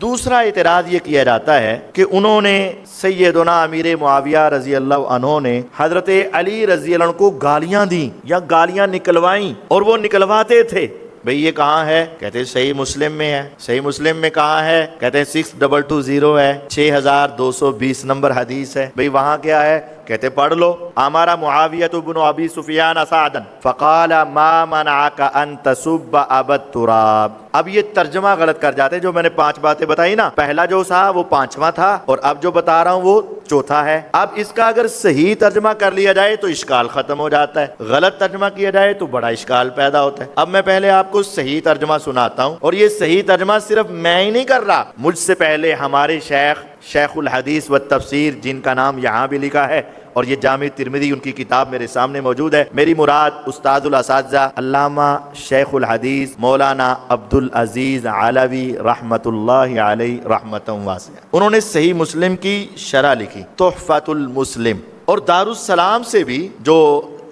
دوسرا اعتراض یہ کیا جاتا ہے کہ انہوں نے سیدنا امیر معاویہ رضی اللہ عنہ نے حضرت علی رضی اللہ عنہ کو گالیاں دیں یا گالیاں نکلوائیں، اور وہ نکلواتے تھے۔ بھئی یہ کہاں ہے؟ کہتے ہیں صحیح مسلم میں ہے۔ صحیح مسلم میں کہاں ہے؟ کہتے ہیں 6220 ہے، 6220 نمبر حدیث ہے۔ بھئی وہاں کیا ہے؟ کہتے پڑھ لو، امر معاویہ بن ابی سفیان سعدا فقال ما منعك ان تسب ابا التراب۔ اب یہ ترجمہ غلط کر جاتے ہیں، جو میں نے 5 باتیں بتائی نا، پہلا جو تھا وہ 5واں تھا، اور اب جو بتا رہا ہوں وہ چوتھا ہے۔ اب اس کا اگر صحیح ترجمہ کر لیا جائے تو اشکال ختم ہو جاتا ہے، غلط ترجمہ کیا جائے تو بڑا اشکال پیدا ہوتا ہے۔ اب میں پہلے آپ کو صحیح ترجمہ سناتا ہوں، اور یہ صحیح ترجمہ صرف میں ہی نہیں کر رہا، مجھ سے پہلے ہمارے شیخ الحدیث والتفسیر، جن کا نام یہاں بھی لکھا ہے، اور یہ جامع ترمذی ان کی کتاب میرے سامنے موجود ہے۔ میری مراد استاد الاساتذہ علامہ شیخ الحدیث مولانا عبدالعزیز علوی رحمۃ اللہ علیہ رحمۃ واسعہ، انہوں نے صحیح مسلم کی شرح لکھی تحفۃ المسلم، اور دارالسلام سے بھی جو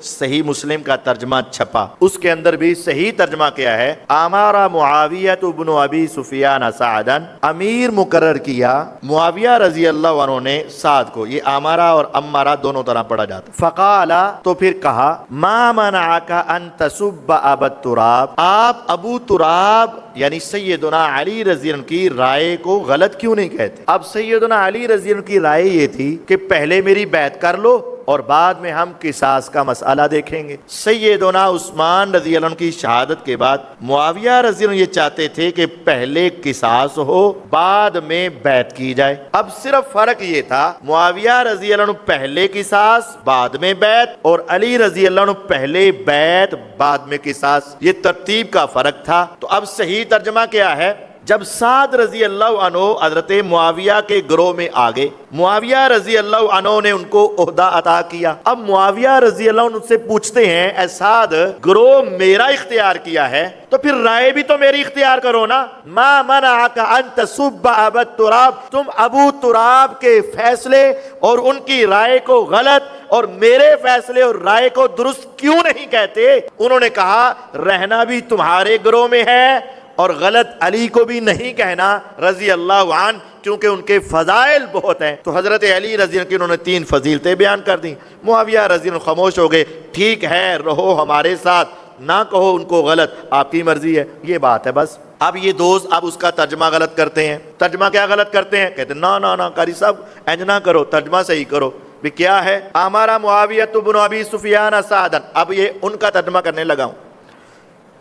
صحیح مسلم کا ترجمہ چھپا اس کے اندر بھی صحیح ترجمہ کیا ہے، امارا معاویہ بن ابی سفیان سعدا، امیر مقرر کیا معاویہ رضی اللہ عنہ نے سعد کو۔ یہ امارا اور امارا دونوں طرح پڑھا جاتا۔ فقال، تو پھر کہا، ما منعک ان تسب ابا التراب، آپ ابو تراب یعنی سیدنا علی رضی اللہ عنہ کی رائے کو غلط کیوں نہیں کہتے؟ اب سیدنا علی رضی اللہ عنہ کی رائے یہ تھی کہ پہلے میری بیعت کر لو اور بعد میں ہم قصاص کا مسئلہ دیکھیں گے۔ سیدنا عثمان رضی اللہ عنہ کی شہادت کے بعد معاویہ رضی اللہ عنہ یہ چاہتے تھے کہ پہلے قصاص ہو بعد میں بیعت کی جائے۔ اب صرف فرق یہ تھا، معاویہ رضی اللہ عنہ پہلے قصاص بعد میں بیعت، اور علی رضی اللہ عنہ پہلے بیعت بعد میں قصاص، یہ ترتیب کا فرق تھا۔ تو اب صحیح ترجمہ کیا ہے؟ جب سعد رضی اللہ عنہ حضرت معاویہ کے گروہ میں آگے، معاویہ رضی اللہ عنہ نے ان کو عہدہ عطا کیا۔ اب معاویہ رضی اللہ عنہ سے پوچھتے ہیں، اے سعد، گروہ میرا اختیار کیا ہے تو پھر رائے بھی تو میری اختیار کرو نا۔ ما منعک ان تسب ابا التراب، تم ابو تراب کے فیصلے اور ان کی رائے کو غلط اور میرے فیصلے اور رائے کو درست کیوں نہیں کہتے؟ انہوں نے کہا رہنا بھی تمہارے گروہ میں ہے اور غلط علی کو بھی نہیں کہنا رضی اللہ عنہ، کیونکہ ان کے فضائل بہت ہیں۔ تو حضرت علی رضی اللہ عنہ کی انہوں نے 3 فضیلتیں بیان کر دیں۔ معاویہ رضی اللہ عنہ خاموش ہو گئے، ٹھیک ہے رہو ہمارے ساتھ، نہ کہو ان کو غلط، آپ کی مرضی ہے، یہ بات ہے بس۔ اب یہ دوست اب اس کا ترجمہ غلط کرتے ہیں۔ ترجمہ کیا غلط کرتے ہیں؟ کہتے ہیں نا قاری صاحب انج نہ کرو، ترجمہ صحیح کرو۔ بھی کیا ہے؟ ہمارا معاویہ بن ابی سفیان سعدا، اب یہ ان کا ترجمہ کرنے لگا ہوں۔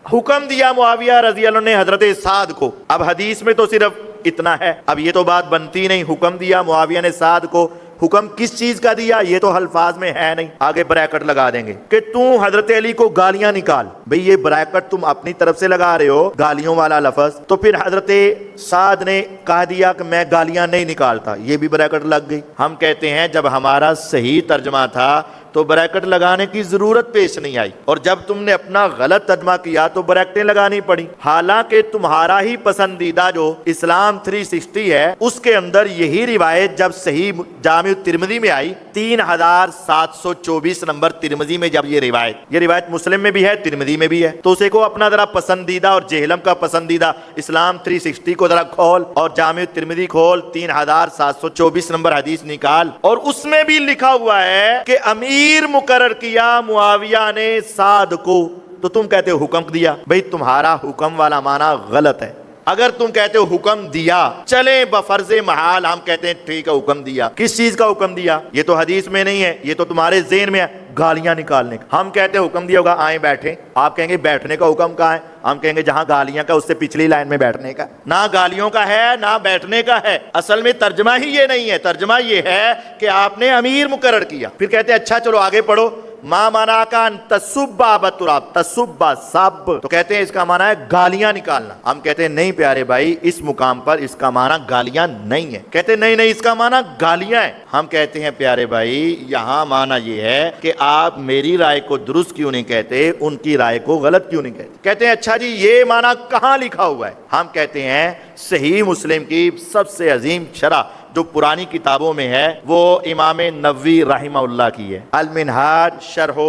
حکم دیا معاویہ رضی اللہ عنہ نے حضرت سعد کو، اب حدیث میں تو صرف اتنا ہے، اب یہ تو بات بنتی نہیں۔ حکم دیا معاویہ نے سعد کو، حکم کس چیز کا دیا یہ تو الفاظ میں ہے نہیں، آگے بریکٹ لگا دیں گے کہ تو حضرت علی کو گالیاں نکال۔ بھئی یہ بریکٹ تم اپنی طرف سے لگا رہے ہو، گالیوں والا لفظ، تو پھر حضرت سعد نے کہہ دیا کہ میں گالیاں نہیں نکالتا، یہ بھی بریکٹ لگ گئی۔ ہم کہتے ہیں جب ہمارا صحیح ترجمہ تھا تو بریکٹ لگانے کی ضرورت پیش نہیں آئی، اور جب تم نے اپنا غلط ترجمہ کیا تو بریکٹیں لگانی پڑی۔ حالانکہ تمہارا ہی پسندیدہ جو اسلام 360 ہے اس کے اندر یہی روایت جب صحیح جامع ترمذی میں آئی، 3724 نمبر ترمذی میں جب یہ روایت مسلم میں بھی ہے ترمذی میں بھی ہے، تو اسے کو اپنا ذرا پسندیدہ اور جہلم کا پسندیدہ اسلام 360 کو ذرا کھول اور جامع ترمذی کھول، 3724 نمبر حدیث نکال، اور اس میں بھی لکھا ہوا ہے کہ امیر مقرر کیا معاویہ نے سعد کو، تو تم کہتے ہو حکم دیا۔ بھئی تمہارا حکم والا معنی غلط ہے۔ اگر تم کہتے ہو حکم دیا، چلیں بفرض محال ہم کہتے ہیں ٹھیک ہے حکم دیا، کس چیز کا حکم دیا؟ یہ تو حدیث میں نہیں ہے، یہ تو تمہارے ذہن میں ہے، گالیاں نکالنے کا۔ ہم کہتے ہیں حکم دیا ہوگا آئیں بیٹھیں، آپ کہیں گے بیٹھنے کا حکم کہاں ہے؟ ہم کہیں گے جہاں گالیاں کا اس سے پچھلی لائن میں بیٹھنے کا۔ نہ گالیوں کا ہے نہ بیٹھنے کا ہے، اصل میں ترجمہ ہی یہ نہیں ہے، ترجمہ یہ ہے کہ آپ نے امیر مقرر کیا۔ پھر کہتے ہیں اچھا چلو آگے پڑھو، ما منعک ان تسب ابا التراب، تسب سب، تو کہتے ہیں اس کا معنی ہے گالیاں نکالنا۔ ہم کہتے ہیں نہیں پیارے بھائی، اس مقام پر اس کا معنی گالیاں نہیں ہے۔ کہتے ہیں نہیں اس کا معنی گالیاں ہیں۔ ہم کہتے ہیں پیارے بھائی یہاں معنی یہ ہے کہ آپ میری رائے کو درست کیوں نہیں کہتے، ان کی رائے کو غلط کیوں نہیں کہتے؟ کہتے ہیں اچھا جی یہ معنی کہاں لکھا ہوا ہے؟ ہم کہتے ہیں صحیح مسلم کی سب سے عظیم شرح جو پرانی کتابوں میں ہے وہ امام نووی رحمہ اللہ کی ہے، المنہاج شرح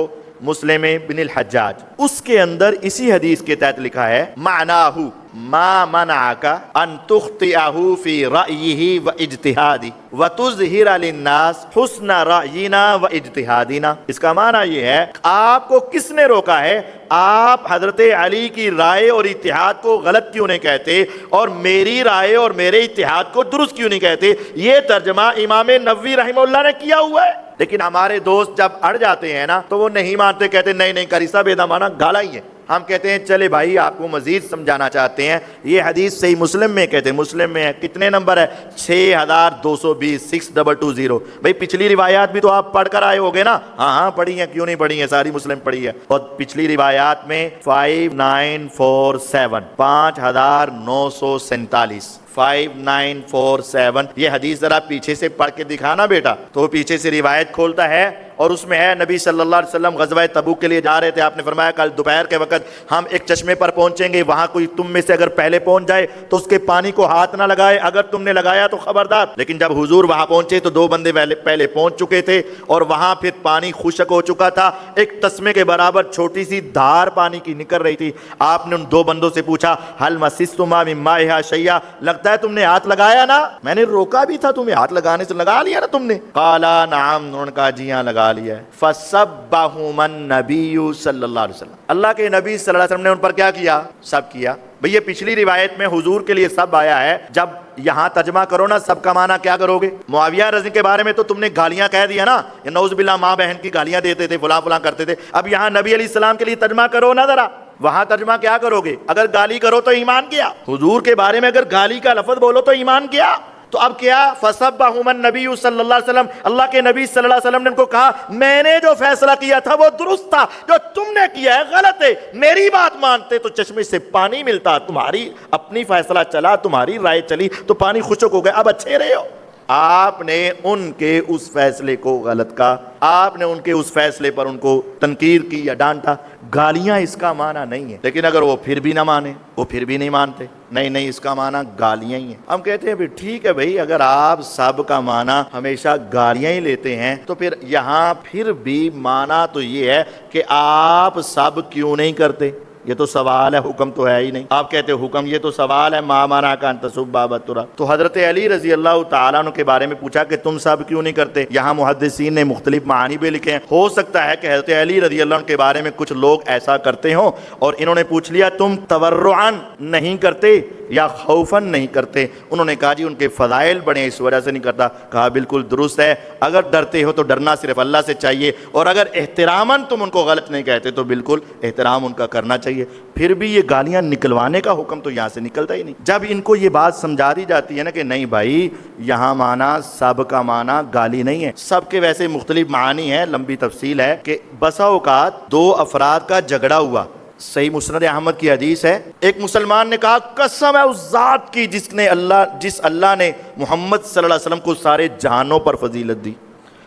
مسلم بن الحجاج، اس کے اندر اسی حدیث کے تحت لکھا ہے معناہو ما منعک ان تخطئہ فی رأیہ و اجتہادی وتظہر للناس حسن رأینا و اجتہادنا۔ اس کا معنی یہ ہے آپ کو کس نے روکا ہے، آپ حضرت علی کی رائے اور اتحاد کو غلط کیوں نہیں کہتے اور میری رائے اور میرے اتحاد کو درست کیوں نہیں کہتے؟ یہ ترجمہ امام نووی رحمہ اللہ نے کیا ہوا ہے۔ لیکن ہمارے دوست جب اڑ جاتے ہیں نا تو وہ نہیں مانتے، کہتے نہیں نہیں قاری صاحب یہ مانا گالا ہی ہے۔ ہم کہتے ہیں چلے بھائی آپ کو مزید سمجھانا چاہتے ہیں، یہ حدیث صحیح مسلم میں کہتے ہیں، مسلم میں ہے، کتنے نمبر ہے 6220 6220۔ بھائی پچھلی روایات بھی تو آپ پڑھ کر آئے ہوگے نا؟ ہاں پڑھی ہیں، کیوں نہیں پڑھی ہیں، ساری مسلم پڑھی ہے۔ اور پچھلی روایات میں 5947 5947 5947 یہ حدیث ذرا پیچھے سے پڑھ کے دکھانا بیٹا۔ تو وہ پیچھے سے روایت کھولتا ہے اور اس میں ہے نبی صلی اللہ علیہ وسلم غزوہ تبوک کے لیے جا رہے تھے، آپ نے فرمایا کل دوپہر کے وقت ہم ایک چشمے پر پہنچیں گے، وہاں کوئی تم میں سے اگر پہلے پہنچ جائے تو اس کے پانی کو ہاتھ نہ لگائے، اگر تم نے لگایا تو خبردار۔ لیکن جب حضور وہاں پہنچے تو 2 بندے پہلے پہنچ چکے تھے اور وہاں پھر پانی خشک ہو چکا تھا، ایک تسمے کے برابر چھوٹی سی دھار پانی کی نکل رہی تھی۔ آپ نے ان 2 بندوں سے پوچھا ہل مسستما من مائھا شیئا، لگتا ہے تم نے ہاتھ لگایا نا؟ میں نے روکا بھی تھا تمہیں، ہاتھ لگانے سے لگا لیا نا تم نے؟ قالا نعم، انہوں نے کہا جی ہاں لگا لیا ہے۔ فسبہم النبی صلی اللہ علیہ وسلم، اللہ کے نبی صلی اللہ علیہ وسلم نے ان پر کیا کیا؟ سب کیا۔ بھئی یہ پچھلی روایت میں حضور کے لیے سب آیا ہے، جب یہاں ترجمہ کرو نا سب کا معنی کیا کرو گے؟ معاویہ رضی کے بارے میں تو تم نے گالیاں کہہ دیا نا، یا نعوذ باللہ ماں بہن کی گالیاں دیتے تھے، فلاں فلاں کرتے تھے۔ اب یہاں نبی علیہ السلام کے لیے ترجمہ کرو نا ذرا، وہاں ترجمہ کیا کرو گے؟ اگر گالی کرو تو ایمان کیا، حضور کے بارے میں اگر گالی کا لفظ بولو تو ایمان کیا۔ تو اب کیا؟ فَسَبَّهُمَ النَّبِيُّ صلی اللہ علیہ وسلم، اللہ کے نبی صلی اللہ علیہ وسلم نے ان کو کہا میں نے جو فیصلہ کیا تھا وہ درست تھا، جو تم نے کیا ہے غلط ہے، میری بات مانتے تو چشمے سے پانی ملتا، تمہاری اپنی فیصلہ چلا، تمہاری رائے چلی تو پانی خشک ہو گئے، اب اچھے رہے ہو۔ آپ نے ان کے اس فیصلے کو غلط کہا، آپ نے ان کے اس فیصلے پر ان کو تنقیر کی یا ڈانٹا۔ گالیاں اس کا معنی نہیں ہے، لیکن اگر وہ پھر بھی نہ مانے، وہ پھر بھی نہیں مانتے، نہیں اس کا معنی گالیاں ہی ہیں۔ ہم کہتے ہیں بھی ٹھیک ہے بھائی، اگر آپ سب کا معنی ہمیشہ گالیاں ہی لیتے ہیں تو پھر یہاں پھر بھی معنی تو یہ ہے کہ آپ سب کیوں نہیں کرتے؟ یہ تو سوال ہے، حکم تو ہے ہی نہیں۔ آپ کہتے ہو حکم، یہ تو سوال ہے، ما منع کا ان تسب ابا ترا۔ تو حضرت علی رضی اللہ تعالیٰ عنہ کے بارے میں پوچھا کہ تم سب کیوں نہیں کرتے؟ یہاں محدثین نے مختلف معانی بھی لکھے ہیں، ہو سکتا ہے کہ حضرت علی رضی اللہ عنہ کے بارے میں کچھ لوگ ایسا کرتے ہوں اور انہوں نے پوچھ لیا تم تورعاً نہیں کرتے یا خوفاً نہیں کرتے؟ انہوں نے کہا جی ان کے فضائل بڑے ہیں اس وجہ سے نہیں کرتا۔ کہا بالکل درست ہے، اگر ڈرتے ہو تو ڈرنا صرف اللہ سے چاہیے، اور اگر احتراماً تم ان کو غلط نہیں کہتے تو بالکل احترام ان کا کرنا چاہیے۔ پھر بھی یہ گالیاں نکلوانے کا حکم تو یہاں سے نکلتا ہی نہیں۔ جب ان کو یہ بات سمجھا دی جاتی ہے نا کہ نہیں بھائی یہاں معنی سب کا معنی گالی نہیں ہے، سب کے ویسے مختلف معانی ہیں، لمبی تفصیل ہے کہ بسا اوقات 2 افراد کا جھگڑا ہوا، صحیح مسند احمد کی حدیث ہے، ایک مسلمان نے کہا قسم ہے اس ذات کی جس اللہ نے محمد صلی اللہ علیہ وسلم کو سارے جہانوں پر فضیلت دی۔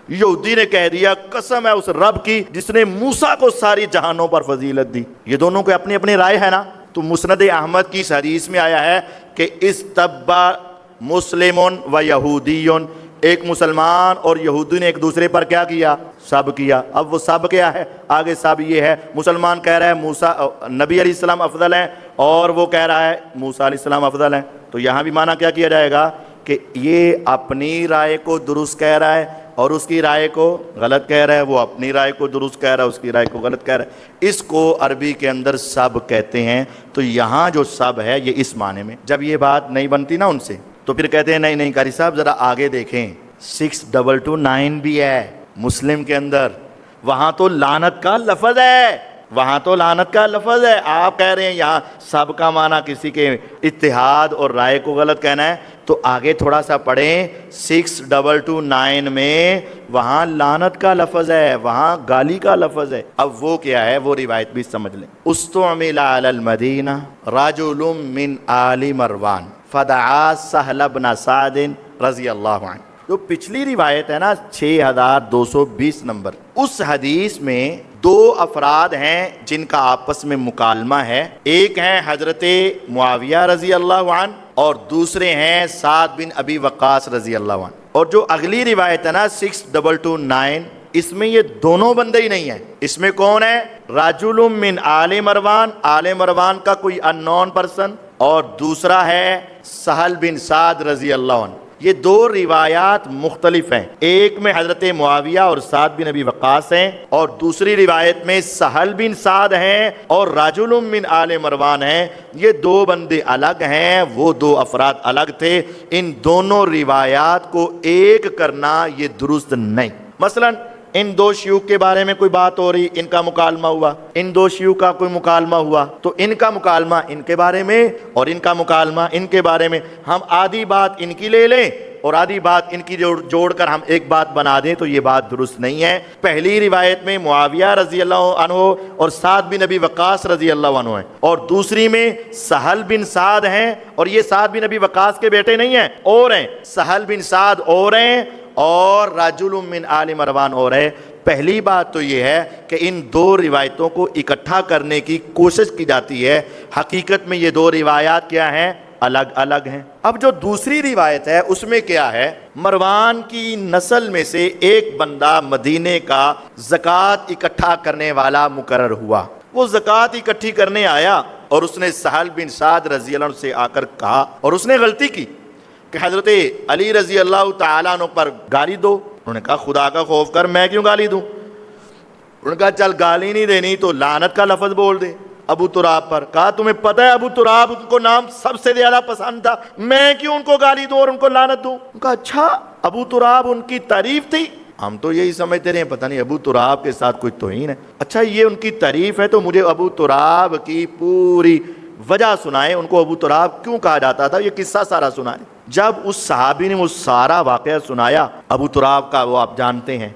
یہودی نے کہہ دیا قسم ہے اس رب کی جس نے موسیٰ کو ساری جہانوں پر فضیلت دی۔ یہ دونوں کو اپنی اپنی رائے ہے نا۔ تو مسند احمد کی اس حدیث میں آیا ہے کہ استبا مسلم و یہودیون، ایک مسلمان اور یہودی نے ایک دوسرے پر کیا کیا؟ سب کیا۔ اب وہ سب کیا ہے؟ آگے سب یہ ہے، مسلمان کہہ رہا ہے موسیٰ نبی علیہ السلام افضل ہیں اور وہ کہہ رہا ہے موسیٰ علیہ السلام افضل ہیں۔ تو یہاں بھی معنی کیا کیا جائے گا کہ یہ اپنی رائے کو درست کہہ رہا ہے اور اس کی رائے کو غلط کہہ رہا ہے، وہ اپنی رائے کو درست کہہ رہا ہے، اس کی رائے کو غلط کہہ رہا ہے۔ اس کو عربی کے اندر سب کہتے ہیں۔ تو یہاں جو سب ہے یہ اس معنی میں، جب یہ بات نہیں بنتی نا ان سے تو پھر کہتے ہیں نہیں قاری صاحب ذرا آگے دیکھیں 6229 بھی ہے مسلم کے اندر، وہاں تو لعنت کا لفظ ہے، وہاں تو لعنت کا لفظ ہے۔ آپ کہہ رہے ہیں یہاں سب کا معنی کسی کے اتحاد اور رائے کو غلط کہنا ہے، تو آگے تھوڑا سا پڑھیں 6229 میں وہاں لعنت کا لفظ ہے، وہاں گالی کا لفظ ہے۔ اب وہ کیا ہے وہ روایت بھی سمجھ لیں۔ استعمل علی المدینہ رجل من آل مروان فدعا سہل بن سعد رضی اللہ عنہ۔ جو پچھلی روایت ہے نا 6220 نمبر، اس حدیث میں 2 افراد ہیں جن کا آپس میں مکالمہ ہے، ایک ہیں حضرت معاویہ رضی اللہ عنہ اور دوسرے ہیں سعد بن ابی وقاص رضی اللہ عنہ۔ اور جو اگلی روایت ہے نا 6229 اس میں یہ دونوں بندے ہی نہیں ہیں. اس میں کون ہے؟ رجل من آل مروان، آل مروان کا کوئی اننون پرسن، اور دوسرا ہے سہل بن سعد رضی اللہ عنہ. یہ دو روایات مختلف ہیں. ایک میں حضرت معاویہ اور سعد بن ابی وقاص ہیں، اور دوسری روایت میں سہل بن سعد ہیں اور رجل من آل مروان ہیں. یہ دو بندے الگ ہیں، وہ دو افراد الگ تھے. ان دونوں روایات کو ایک کرنا یہ درست نہیں. مثلا ان دو شیوخ کے بارے میں کوئی بات ہو رہی، ان کا مکالمہ ہوا، ان دو شیوخ کا کوئی مکالمہ ہوا، تو ان کا مکالمہ ان کے بارے میں اور ان کا مکالمہ ان کے بارے میں، ہم آدھی بات ان کی لے لیں اور آدھی بات ان کی جوڑ کر ہم ایک بات بنا دیں، تو یہ بات درست نہیں ہے. پہلی روایت میں معاویہ رضی اللہ عنہ اور سعد بن ابی وقاص رضی اللہ عنہ ہیں، اور دوسری میں سہل بن سعد ہیں، اور یہ سعد بن ابی وقاص کے بیٹے نہیں ہیں، اور ہیں سہل بن سعد اور ہیں، اور رجل من آل مروان اور ہے. پہلی بات تو یہ ہے کہ ان دو روایتوں کو اکٹھا کرنے کی کوشش کی جاتی ہے. حقیقت میں یہ دو روایات کیا ہیں؟ الگ الگ ہیں. اب جو دوسری روایت ہے اس میں کیا ہے؟ مروان کی نسل میں سے ایک بندہ مدینے کا زکوٰۃ اکٹھا کرنے والا مقرر ہوا. وہ زکوٰۃ اکٹھی کرنے آیا اور اس نے سہل بن سعد رضی اللہ عنہ سے آ کر کہا، اور اس نے غلطی کی کہ حضرت علی رضی اللہ تعالیٰ عنہ پر گالی دو. انہوں نے کہا خدا کا خوف کر، میں کیوں گالی دوں؟ انہوں نے کہا چل گالی نہیں دینی تو لعنت کا لفظ بول دے ابو تراب پر. کہا تمہیں پتہ ہے ابو تراب ان کو نام سب سے زیادہ پسند تھا، میں کیوں ان کو گالی دوں اور ان کو لعنت دوں؟ کہا اچھا ابو تراب ان کی تعریف تھی؟ ہم تو یہی سمجھتے رہے پتہ نہیں ابو تراب کے ساتھ کوئی توہین ہے. اچھا یہ ان کی تعریف ہے تو مجھے ابو تراب کی پوری وجہ سنائیں، ان کو ابو تراب کیوں کہا جاتا تھا، یہ قصہ سارا سنائیں. جب اس صحابی نے وہ سارا واقعہ سنایا ابو تراب کا، وہ آپ جانتے ہیں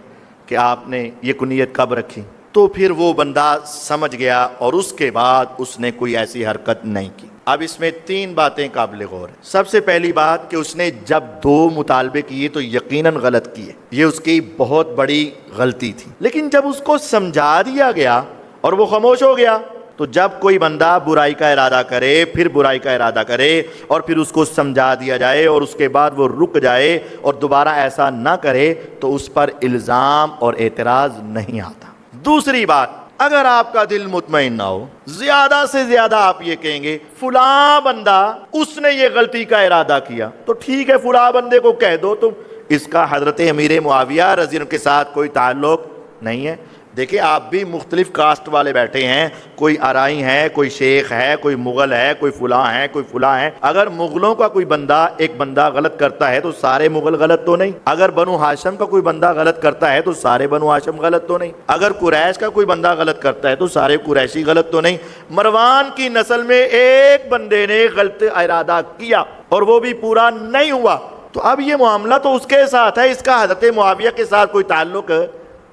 کہ آپ نے یہ کنیت کب رکھی، تو پھر وہ بندہ سمجھ گیا اور اس کے بعد اس نے کوئی ایسی حرکت نہیں کی. اب اس میں تین باتیں قابل غور ہیں. سب سے پہلی بات کہ اس نے جب دو مطالبے کیے تو یقیناً غلط کیے، یہ اس کی بہت بڑی غلطی تھی. لیکن جب اس کو سمجھا دیا گیا اور وہ خاموش ہو گیا، تو جب کوئی بندہ برائی کا ارادہ کرے، پھر برائی کا ارادہ کرے اور پھر اس کو سمجھا دیا جائے اور اس کے بعد وہ رک جائے اور دوبارہ ایسا نہ کرے، تو اس پر الزام اور اعتراض نہیں آتا. دوسری بات، اگر آپ کا دل مطمئن نہ ہو، زیادہ سے زیادہ آپ یہ کہیں گے فلاں بندہ اس نے یہ غلطی کا ارادہ کیا، تو ٹھیک ہے فلاں بندے کو کہہ دو، تو اس کا حضرت امیر معاویہ رضی اللہ عنہ کے ساتھ کوئی تعلق نہیں ہے. دیکھیں آپ بھی مختلف کاسٹ والے بیٹھے ہیں، کوئی آرائی ہے، کوئی شیخ ہے، کوئی مغل ہے، کوئی فلاں ہے، کوئی فلاں ہے. اگر مغلوں کا کوئی بندہ ایک بندہ غلط کرتا ہے تو سارے مغل غلط تو نہیں. اگر بنو ہاشم کا کوئی بندہ غلط کرتا ہے تو سارے بنو ہاشم غلط تو نہیں. اگر قریش کا کوئی بندہ غلط کرتا ہے تو سارے قریشی غلط تو نہیں. مروان کی نسل میں ایک بندے نے غلط ارادہ کیا اور وہ بھی پورا نہیں ہوا، تو اب یہ معاملہ تو اس کے ساتھ ہے، اس کا حضرت معاویہ کے ساتھ کوئی تعلق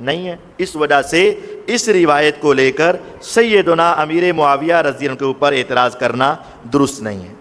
نہیں ہے. اس وجہ سے اس روایت کو لے کر سیدنا امیر معاویہ رضی اللہ عنہ کے اوپر اعتراض کرنا درست نہیں ہے.